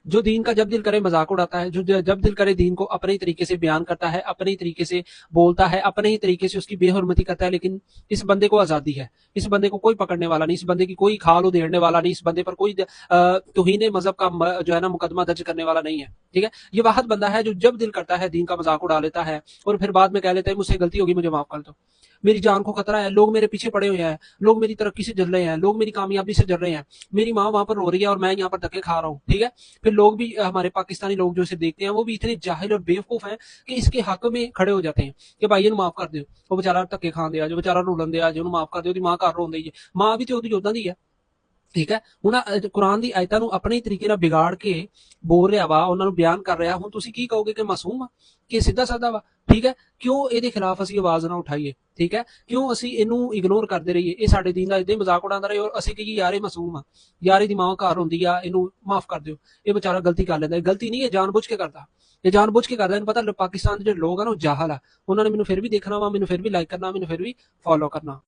جو دین کا جب دل کرے مذاق اڑاتا ہے، جو جب دل کرے دین کو اپنے طریقے سے بیان کرتا ہے، اپنے طریقے سے بولتا ہے، اپنے ہی طریقے سے اس کی بے حرمتی کرتا ہے، لیکن اس بندے کو آزادی ہے، اس بندے کو کوئی پکڑنے والا نہیں، اس بندے کی کوئی کھال ادھیڑنے والا نہیں، اس بندے پر کوئی توہین مذہب کا جو ہے نا مقدمہ درج کرنے والا نہیں ہے، ٹھیک ہے۔ یہ واحد بندہ ہے جو جب دل کرتا ہے دین کا مذاق اڑا لیتا ہے اور پھر بعد میں کہہ لیتا ہے مجھ سے غلطی ہوگی، مجھے معاف کر دو، میری جان کو خطرہ ہے، لوگ میرے پیچھے پڑے ہوئے ہیں، لوگ میری ترقی سے جل رہے ہیں، لوگ میری کامیابی سے جل رہے ہیں، میری ماں وہاں پر رو رہی ہے اور میں یہاں پر دھکے کھا رہا ہوں، ٹھیک ہے۔ پھر لوگ بھی ہمارے پاکستانی لوگ جو اسے دیکھتے ہیں وہ بھی اتنے جاہل اور بیوقوف ہیں کہ اس کے حق میں کھڑے ہو جاتے ہیں کہ بھائی یہ معاف کر دو، وہ بےچارا دھکے کھان دیا جو بےچارا رولن دیا جو معاف کر دو، ماں گھر رون دی ہے، ماں بھی تو یودا دی ہے، ٹھیک ہے۔ ہوں قرآن دی آیتاں نو اپنے طریقے نال بگاڑ کے بول رہا وا، انہاں نو بیان کر رہا، ہوں تسی کی کہو گے کہ معصوم آ کہ سیدھا سادہ وا، ٹھیک ہے۔ کیوں اے دے خلاف اسی آواز نہ اٹھائیے، ٹھیک ہے، کیوں اسی اینو اگنور کرتے رہیے، اے ساڈے دین دا ادے مذاق اڑاندا رہے اور اسی کہیے یار اے معصوم آ، یار دی ماں گھر ہوندی آ، اینو معاف کر دیو، اے بیچارہ غلطی کر لیندا ہے، غلطی نہیں ہے جان بوجھ کے کردا، یہ جان بوجھ کے کردا ہے، پتہ پاکستان دے جو لوگ ہیں نا وہ جاہل ہے، انہوں نے مینوں پھر بھی دیکھنا وا، مینوں پھر بھی لائک کرنا، مینوں پھر بھی فالو کرنا۔